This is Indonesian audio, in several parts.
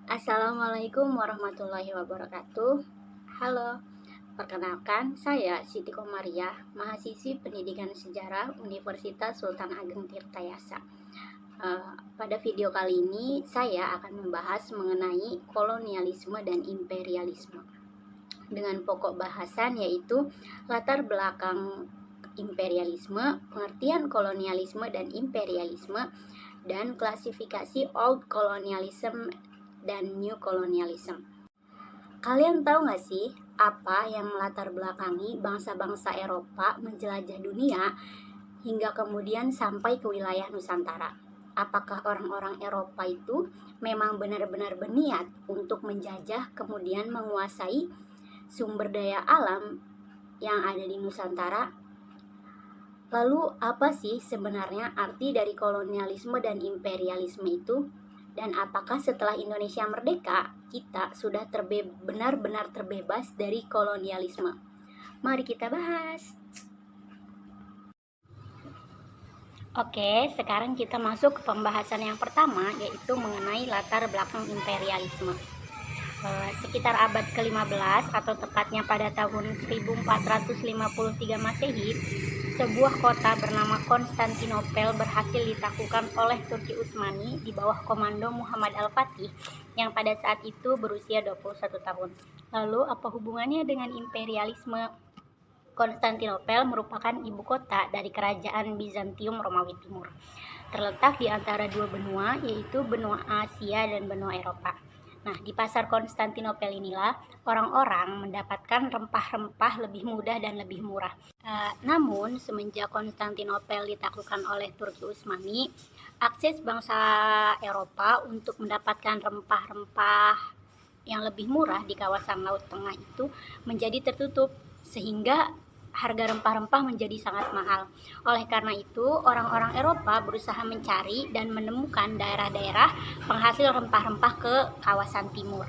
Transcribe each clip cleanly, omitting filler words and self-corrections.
Assalamualaikum warahmatullahi wabarakatuh. Halo, perkenalkan saya Siti Komariah, mahasiswi Pendidikan Sejarah Universitas Sultan Ageng Tirtayasa. Pada video kali ini saya akan membahas mengenai kolonialisme dan imperialisme dengan pokok bahasan yaitu latar belakang imperialisme, pengertian kolonialisme dan imperialisme, dan klasifikasi old colonialism dan new colonialism. Kalian tahu gak sih apa yang melatar belakangi bangsa-bangsa Eropa menjelajah dunia hingga kemudian sampai ke wilayah Nusantara? Apakah orang-orang Eropa itu memang benar-benar berniat untuk menjajah kemudian menguasai sumber daya alam yang ada di Nusantara? Lalu apa sih sebenarnya arti dari kolonialisme dan imperialisme itu? Dan apakah setelah Indonesia merdeka, kita sudah benar-benar terbebas dari kolonialisme? Mari kita bahas. Oke, sekarang kita masuk ke pembahasan yang pertama, yaitu mengenai latar belakang imperialisme. Sekitar abad ke-15 atau tepatnya pada tahun 1453 Masehi, sebuah kota bernama Konstantinopel berhasil ditaklukkan oleh Turki Utsmani di bawah komando Muhammad Al-Fatih yang pada saat itu berusia 21 tahun. Lalu apa hubungannya dengan imperialisme? Konstantinopel merupakan ibu kota dari kerajaan Bizantium Romawi Timur. Terletak di antara dua benua, yaitu benua Asia dan benua Eropa. Nah, di pasar Konstantinopel inilah orang-orang mendapatkan rempah-rempah lebih mudah dan lebih murah. Namun, semenjak Konstantinopel ditaklukkan oleh Turki Utsmani, akses bangsa Eropa untuk mendapatkan rempah-rempah yang lebih murah di kawasan Laut Tengah itu menjadi tertutup, sehingga harga rempah-rempah menjadi sangat mahal. Oleh karena itu, orang-orang Eropa berusaha mencari dan menemukan daerah-daerah penghasil rempah-rempah ke kawasan timur.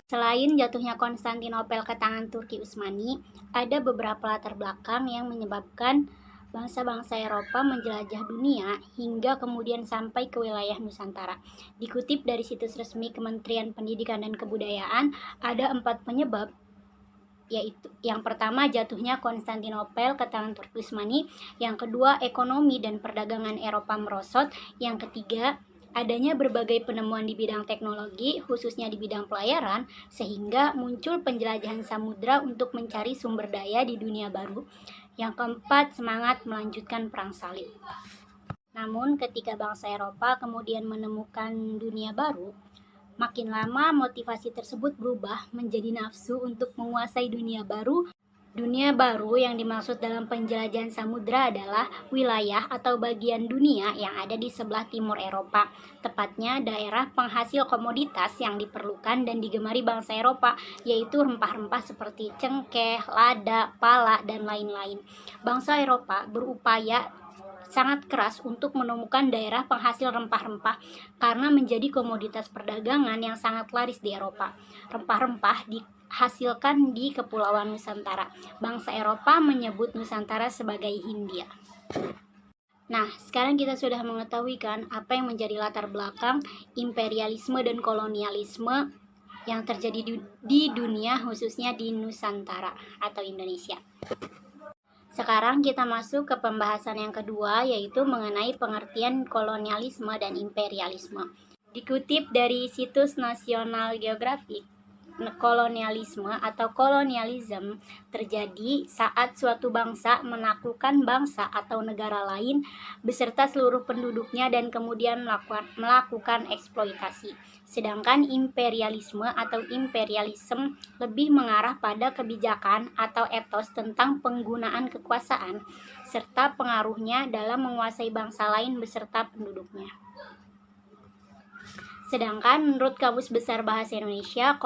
Selain jatuhnya Konstantinopel ke tangan Turki Utsmani, ada beberapa latar belakang yang menyebabkan bangsa-bangsa Eropa menjelajah dunia hingga kemudian sampai ke wilayah Nusantara. Dikutip dari situs resmi Kementerian Pendidikan dan Kebudayaan, ada 4 penyebab, yaitu yang pertama jatuhnya Konstantinopel ke tangan Turki Utsmani, yang kedua ekonomi dan perdagangan Eropa merosot, yang ketiga adanya berbagai penemuan di bidang teknologi khususnya di bidang pelayaran sehingga muncul penjelajahan samudra untuk mencari sumber daya di dunia baru, yang keempat semangat melanjutkan perang salib. Namun ketika bangsa Eropa kemudian menemukan dunia baru, makin lama motivasi tersebut berubah menjadi nafsu untuk menguasai dunia baru. Dunia baru yang dimaksud dalam penjelajahan samudra adalah wilayah atau bagian dunia yang ada di sebelah timur Eropa, tepatnya daerah penghasil komoditas yang diperlukan dan digemari bangsa Eropa, yaitu rempah-rempah seperti cengkeh, lada, pala, dan lain-lain. Bangsa Eropa berupaya sangat keras untuk menemukan daerah penghasil rempah-rempah karena menjadi komoditas perdagangan yang sangat laris di Eropa. Rempah-rempah dihasilkan di Kepulauan Nusantara. Bangsa Eropa menyebut Nusantara sebagai Hindia. Nah, sekarang kita sudah mengetahui kan apa yang menjadi latar belakang imperialisme dan kolonialisme yang terjadi di dunia, khususnya di Nusantara atau Indonesia. Sekarang kita masuk ke pembahasan yang kedua, yaitu mengenai pengertian kolonialisme dan imperialisme. Dikutip dari situs National Geographic, kolonialisme atau kolonialism terjadi saat suatu bangsa menaklukkan bangsa atau negara lain beserta seluruh penduduknya dan kemudian melakukan eksploitasi. Sedangkan imperialisme atau imperialism lebih mengarah pada kebijakan atau etos tentang penggunaan kekuasaan serta pengaruhnya dalam menguasai bangsa lain beserta penduduknya. Sedangkan menurut Kamus Besar Bahasa Indonesia,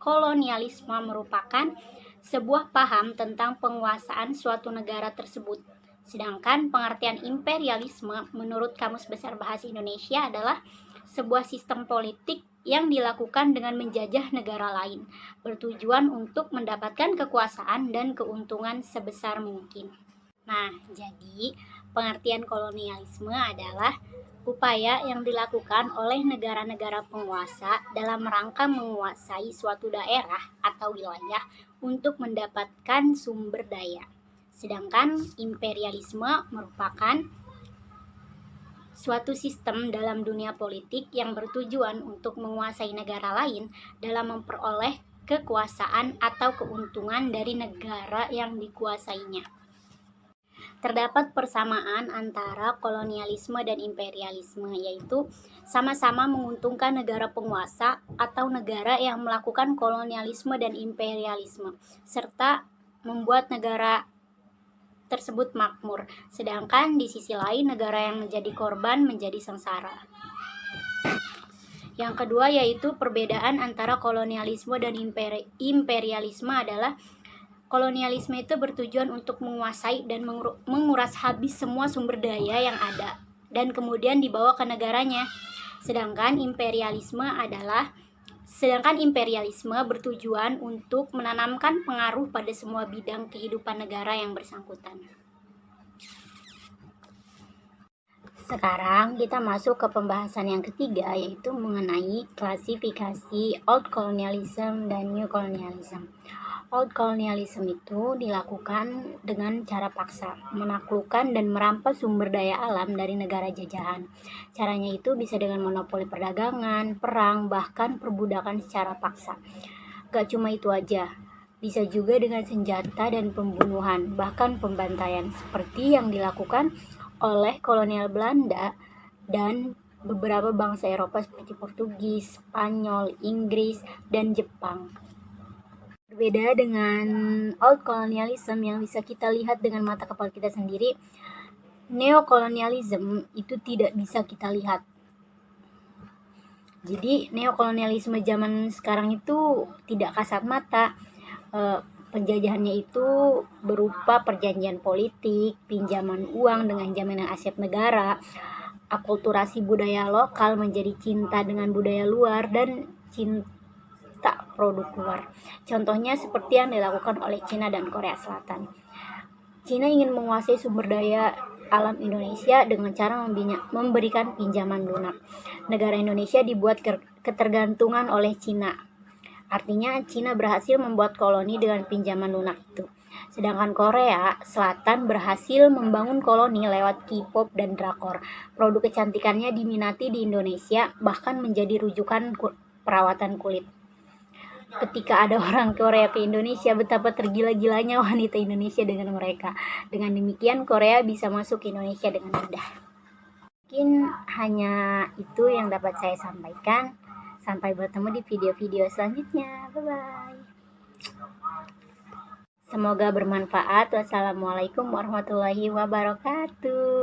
kolonialisme merupakan sebuah paham tentang penguasaan suatu negara tersebut. Sedangkan pengertian imperialisme menurut Kamus Besar Bahasa Indonesia adalah sebuah sistem politik yang dilakukan dengan menjajah negara lain, bertujuan untuk mendapatkan kekuasaan dan keuntungan sebesar mungkin. Nah, jadi pengertian kolonialisme adalah upaya yang dilakukan oleh negara-negara penguasa dalam rangka menguasai suatu daerah atau wilayah untuk mendapatkan sumber daya. Sedangkan imperialisme merupakan suatu sistem dalam dunia politik yang bertujuan untuk menguasai negara lain dalam memperoleh kekuasaan atau keuntungan dari negara yang dikuasainya. Terdapat persamaan antara kolonialisme dan imperialisme, yaitu sama-sama menguntungkan negara penguasa atau negara yang melakukan kolonialisme dan imperialisme, serta membuat negara tersebut makmur, sedangkan di sisi lain negara yang menjadi korban menjadi sengsara. Yang kedua yaitu perbedaan antara kolonialisme dan imperialisme adalah kolonialisme itu bertujuan untuk menguasai dan menguras habis semua sumber daya yang ada dan kemudian dibawa ke negaranya. Sedangkan imperialisme bertujuan untuk menanamkan pengaruh pada semua bidang kehidupan negara yang bersangkutan. Sekarang kita masuk ke pembahasan yang ketiga, yaitu mengenai klasifikasi Old Colonialism dan New Colonialism. Old Colonialism itu dilakukan dengan cara paksa, menaklukkan dan merampas sumber daya alam dari negara jajahan. Caranya itu bisa dengan monopoli perdagangan, perang, bahkan perbudakan secara paksa. Gak cuma itu aja, bisa juga dengan senjata dan pembunuhan, bahkan pembantaian, seperti yang dilakukan oleh kolonial Belanda dan beberapa bangsa Eropa seperti Portugis, Spanyol, Inggris, dan Jepang. Berbeda dengan old colonialism yang bisa kita lihat dengan mata kepala kita sendiri, neokolonialism itu tidak bisa kita lihat. Jadi neokolonialisme zaman sekarang itu tidak kasat mata. Penjajahannya itu berupa perjanjian politik, pinjaman uang dengan jaminan aset negara, akulturasi budaya lokal menjadi cinta dengan budaya luar, dan cinta produk luar. Contohnya seperti yang dilakukan oleh Cina dan Korea Selatan. Cina ingin menguasai sumber daya alam Indonesia dengan cara memberikan pinjaman lunak. Negara Indonesia dibuat ketergantungan oleh Cina. Artinya Cina berhasil membuat koloni dengan pinjaman lunak itu. Sedangkan Korea Selatan berhasil membangun koloni lewat K-pop dan drakor. Produk kecantikannya diminati di Indonesia, bahkan menjadi rujukan perawatan kulit. Ketika ada orang Korea ke Indonesia, betapa tergila-gilanya wanita Indonesia dengan mereka. Dengan demikian Korea bisa masuk ke Indonesia dengan mudah. Mungkin hanya itu yang dapat saya sampaikan. Sampai bertemu di video-video selanjutnya. Bye-bye. Semoga bermanfaat. Wassalamualaikum warahmatullahi wabarakatuh.